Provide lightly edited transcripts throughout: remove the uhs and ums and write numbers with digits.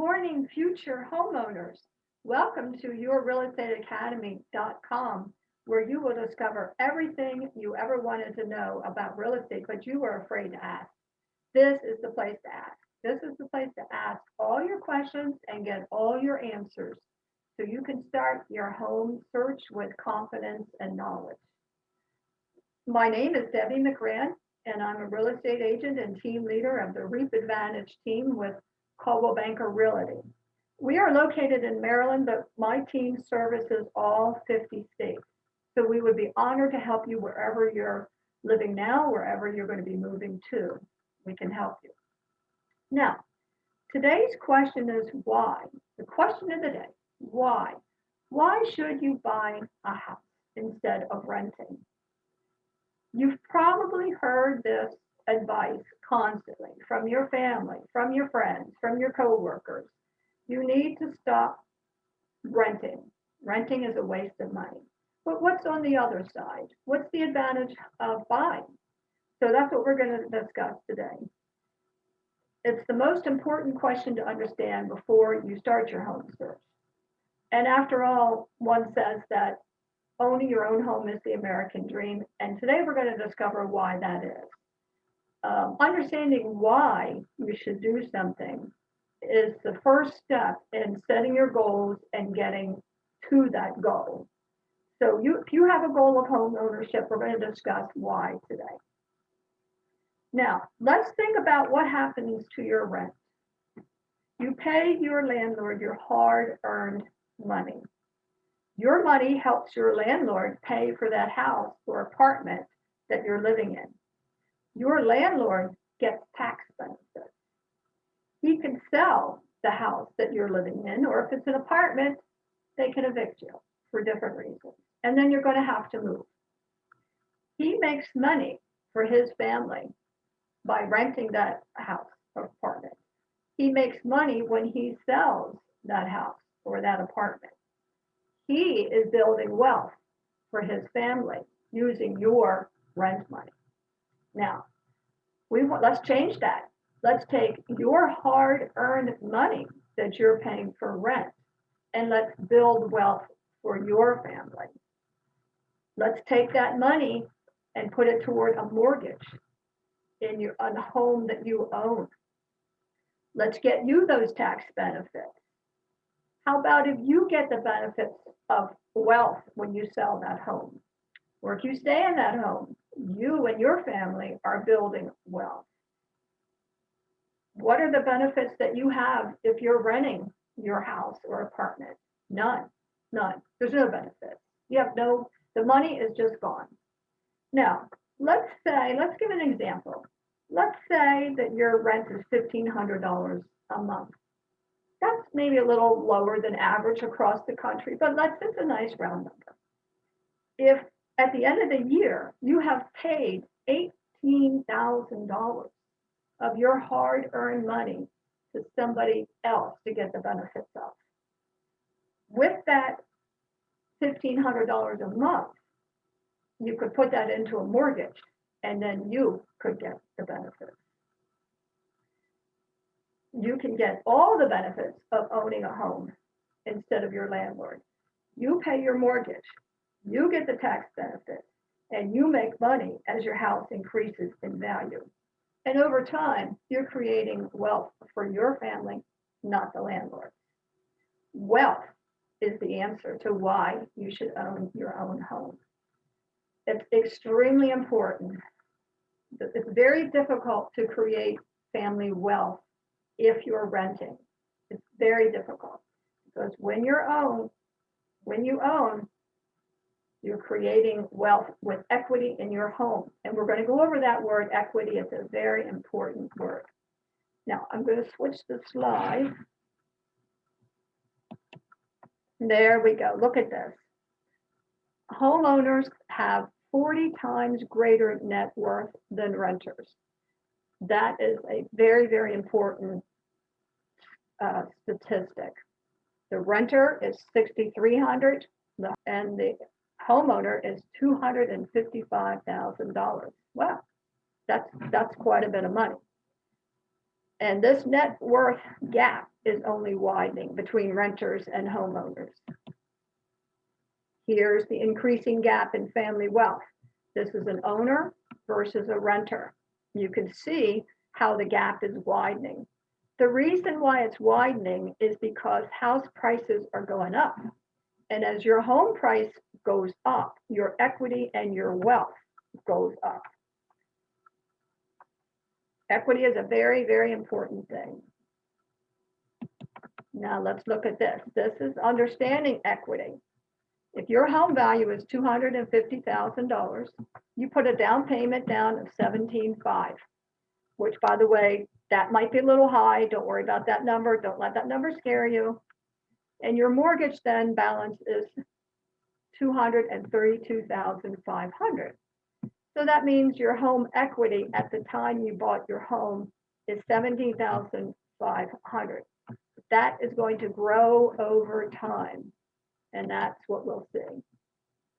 morning, future homeowners. Welcome to yourrealestateacademy.com, where you will discover everything you ever wanted to know about real estate, but you were afraid to ask. This is the place to ask. This is the place to ask all your questions and get all your answers so you can start your home search with confidence and knowledge. My name is Debbie McGrann, and I'm a real estate agent and team leader of the Reap Advantage team with Coldwell Banker Realty. We are located in Maryland, but my team services all 50 states. So we would be honored to help you wherever you're living now, wherever you're going to be moving to. We can help you. Now, today's question is why? The question of the day, why? Why should you buy a house instead of renting? You've probably heard this advice constantly from your family, from your friends, from your coworkers. You need to stop renting. Renting is a waste of money. But what's on the other side? What's the advantage of buying? So that's what we're going to discuss today. It's the most important question to understand before you start your home search. And after all, one says that owning your own home is the American dream. And today we're going to discover why that is. Understanding why you should do something is the first step in setting your goals and getting to that goal. So if you have a goal of home ownership, we're going to discuss why today. Now, let's think about what happens to your rent. You pay your landlord your hard-earned money. Your money helps your landlord pay for that house or apartment that you're living in. Your landlord gets tax benefits. He can sell the house that you're living in, or if it's an apartment, they can evict you for different reasons. And then you're going to have to move. He makes money for his family by renting that house or apartment. He makes money when he sells that house or that apartment. He is building wealth for his family using your rent money. Now, let's change that. Let's take your hard-earned money that you're paying for rent and let's build wealth for your family. Let's take that money and put it toward a mortgage on a home that you own. Let's get you those tax benefits. How about if you get the benefits of wealth when you sell that home? Or if you stay in that home, you and your family are building wealth. What are the benefits that you have if you're renting your house or apartment? None. There's no benefits. The money is just gone. Now, let's give an example. Let's say that your rent is $1,500 a month. That's maybe a little lower than average across the country, but it's a nice round number. If at the end of the year you have paid $18,000 of your hard-earned money to somebody else to get the benefits of, with that $1,500 a month, you could put that into a mortgage and then you could get the benefits. You can get all the benefits of owning a home instead of your landlord. You pay your mortgage, you get the tax benefits, and you make money as your house increases in value. And over time, you're creating wealth for your family, not the landlord. Wealth is the answer to why you should own your own home. It's extremely important. It's very difficult to create family wealth if you're renting. It's very difficult because when you own, you're creating wealth with equity in your home. And we're going to go over that word equity. It's a very important word. Now, I'm going to switch the slide. There we go. Look at this. Homeowners have 40 times greater net worth than renters. That is a very, very important statistic. The renter is $6,300 and the homeowner is $255,000. Wow, that's quite a bit of money. And this net worth gap is only widening between renters and homeowners. Here's the increasing gap in family wealth. This is an owner versus a renter. You can see how the gap is widening. The reason why it's widening is because house prices are going up. And as your home price goes up, your equity and your wealth goes up. Equity is a very, very important thing. Now let's look at this. This is understanding equity. If your home value is $250,000, you put a down payment down of $17,500, which, by the way, that might be a little high. Don't worry about that number. Don't let that number scare you. And your mortgage then balance is $232,500. So that means your home equity at the time you bought your home is $17,500. That is going to grow over time. And that's what we'll see.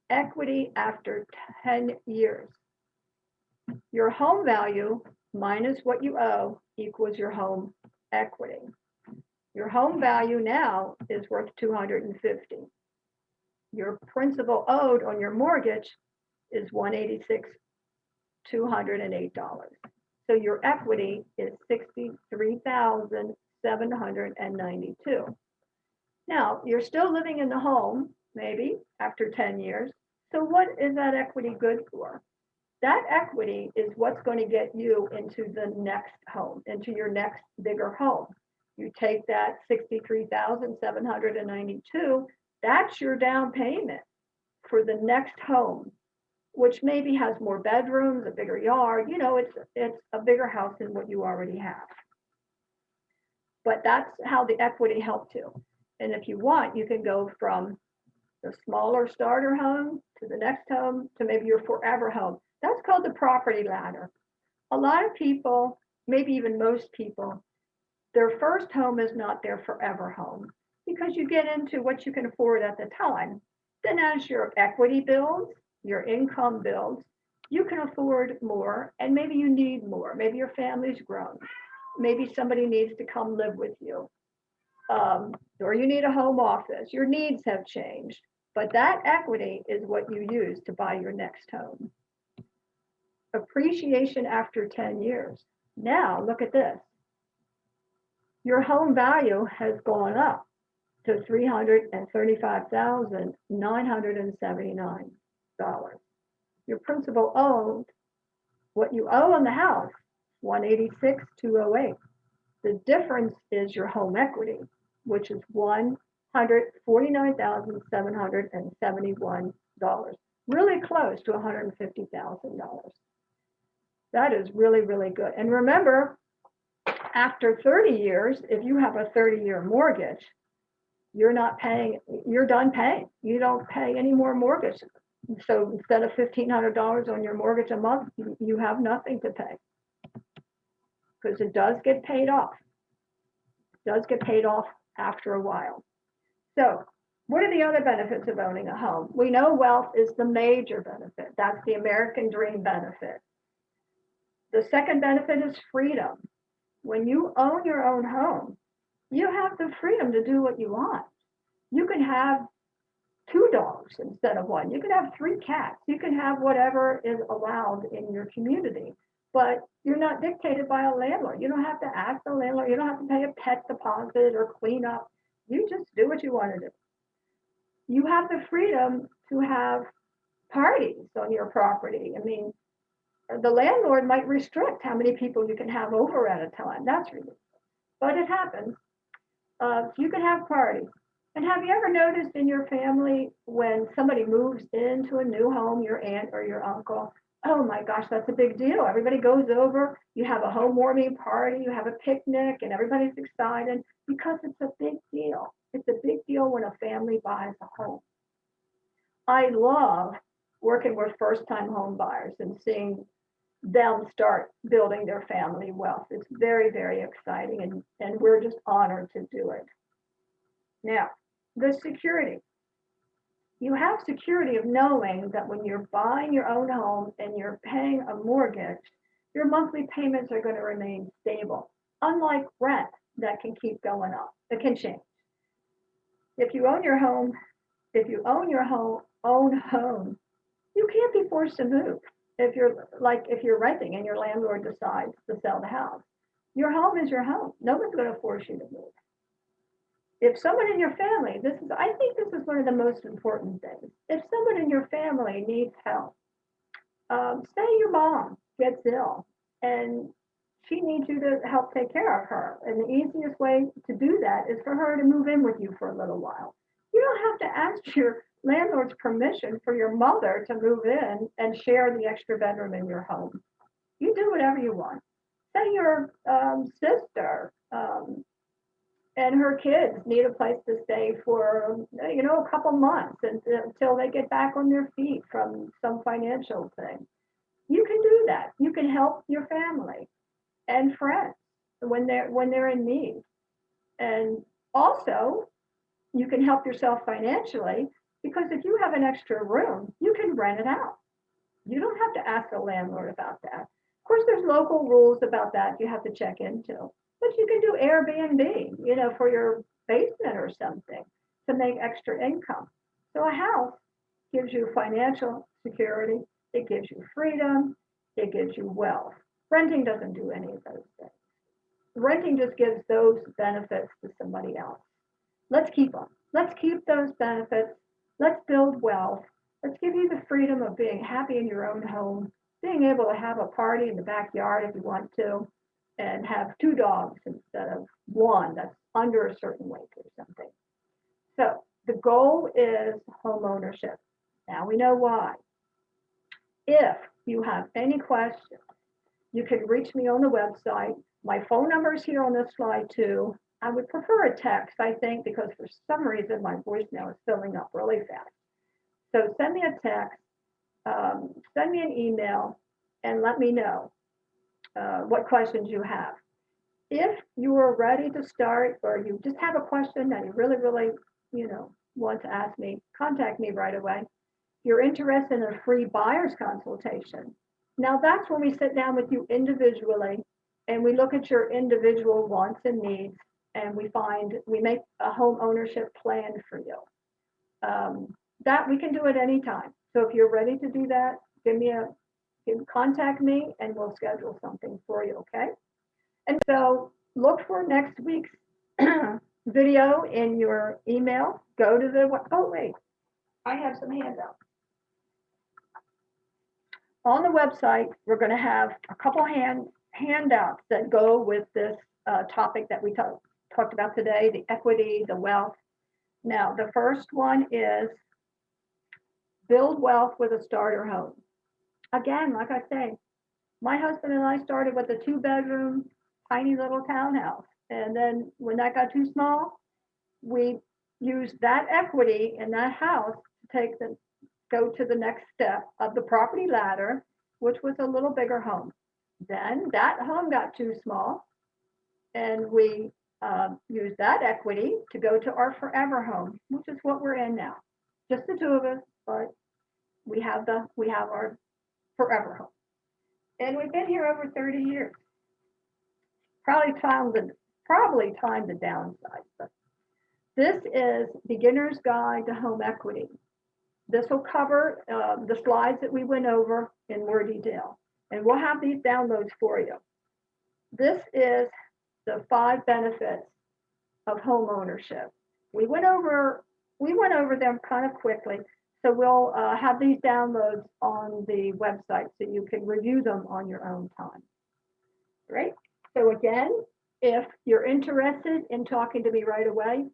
Equity after 10 years. Your home value minus what you owe equals your home equity. Your home value now is worth $250,000. Your principal owed on your mortgage is $186,208. So your equity is $63,792. Now, you're still living in the home, maybe after 10 years. So what is that equity good for? That equity is what's going to get you into the next home, into your next bigger home. You take that $63,792, that's your down payment for the next home, which maybe has more bedrooms, a bigger yard. You know, it's a bigger house than what you already have. But that's how the equity helped you. And if you want, you can go from the smaller starter home to the next home to maybe your forever home. That's called the property ladder. A lot of people, maybe even most people, their first home is not their forever home because you get into what you can afford at the time. Then as your equity builds, your income builds, you can afford more and maybe you need more. Maybe your family's grown. Maybe somebody needs to come live with you. Or you need a home office. Your needs have changed. But that equity is what you use to buy your next home. Appreciation after 10 years. Now, look at this. Your home value has gone up to $335,979. Your principal owed, what you owe on the house, $186,208. The difference is your home equity, which is $149,771. Really close to $150,000. That is really, really good. And remember, after 30 years, if you have a 30-year mortgage, you're not paying, you're done paying. You don't pay any more mortgage. So instead of $1,500 on your mortgage a month, you have nothing to pay because it does get paid off. It does get paid off after a while. So what are the other benefits of owning a home? We know wealth is the major benefit. That's the American dream benefit. The second benefit is freedom. When you own your own home, you have the freedom to do what you want. You can have 2 dogs instead of 1. You can have 3 cats. You can have whatever is allowed in your community, but you're not dictated by a landlord. You don't have to ask the landlord. You don't have to pay a pet deposit or clean up. You just do what you want to do. You have the freedom to have parties on your property. I mean, the landlord might restrict how many people you can have over at a time. That's ridiculous, but it happens. You can have parties. And have you ever noticed in your family when somebody moves into a new home, your aunt or your uncle, oh my gosh, that's a big deal. Everybody goes over, you have a home warming party, you have a picnic, and everybody's excited because it's a big deal. It's a big deal when a family buys a home. I love working with first-time home buyers and seeing them start building their family wealth. It's very, very exciting, and we're just honored to do it. Now, the security. You have security of knowing that when you're buying your own home and you're paying a mortgage, your monthly payments are going to remain stable. unlike rent that can keep going up, it can change. If you own your home, if you own your own home, you can't be forced to move. If you're renting and your landlord decides to sell the house, your home is your home. No one's going to force you to move. If someone in your family, I think this is one of the most important things. If someone in your family needs help, say your mom gets ill and she needs you to help take care of her. And the easiest way to do that is for her to move in with you for a little while. You don't have to ask your landlord's permission for your mother to move in and share the extra bedroom in your home. You do whatever you want. Say your sister and her kids need a place to stay for, a couple months until they get back on their feet from some financial thing. You can do that. You can help your family and friends when they're in need. And also, you can help yourself financially because if you have an extra room, you can rent it out. You don't have to ask a landlord about that. Of course, there's local rules about that you have to check into, but you can do Airbnb, for your basement or something to make extra income. So a house gives you financial security, it gives you freedom, it gives you wealth. Renting doesn't do any of those things. Renting just gives those benefits to somebody else. Let's keep them. Let's keep those benefits. Let's build wealth. Let's give you the freedom of being happy in your own home, being able to have a party in the backyard if you want to, and have 2 dogs instead of 1 that's under a certain weight or something. So the goal is home ownership. Now we know why. If you have any questions, you can reach me on the website. My phone number is here on this slide too. I would prefer a text, I think, because for some reason my voicemail is filling up really fast. So send me a text, send me an email, and let me know what questions you have. If you are ready to start or you just have a question that you really, really, want to ask me, contact me right away. If you're interested in a free buyer's consultation, now that's when we sit down with you individually and we look at your individual wants and needs and we make a home ownership plan for you. That we can do at any time. So if you're ready to do that, contact me and we'll schedule something for you, okay? And so look for next week's video in your email. Go to oh wait, I have some handouts. On the website, we're going to have a couple handouts that go with this topic that we talked about today, the equity, the wealth. Now, the first one is build wealth with a starter home. Again, like I say, my husband and I started with a 2-bedroom, tiny little townhouse. And then when that got too small, we used that equity in that house to go to the next step of the property ladder, which was a little bigger home. Then that home got too small, and we used that equity to go to our forever home, which is what we're in now. Just the 2 of us, but we have our forever home, and we've been here over 30 years. Probably time to downsize, but this is Beginner's Guide to Home Equity. This will cover the slides that we went over in more detail, and we'll have these downloads for you. This is the 5 benefits of home ownership. We went over them kind of quickly, so we'll have these downloads on the website so you can review them on your own time. Great. So again, if you're interested in talking to me right away,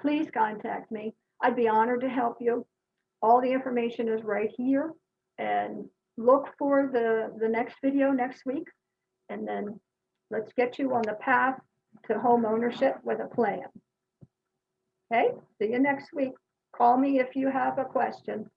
please contact me. I'd be honored to help you. All the information is right here, and look for the next video next week, and then let's get you on the path to home ownership with a plan. Okay, see you next week. Call me if you have a question.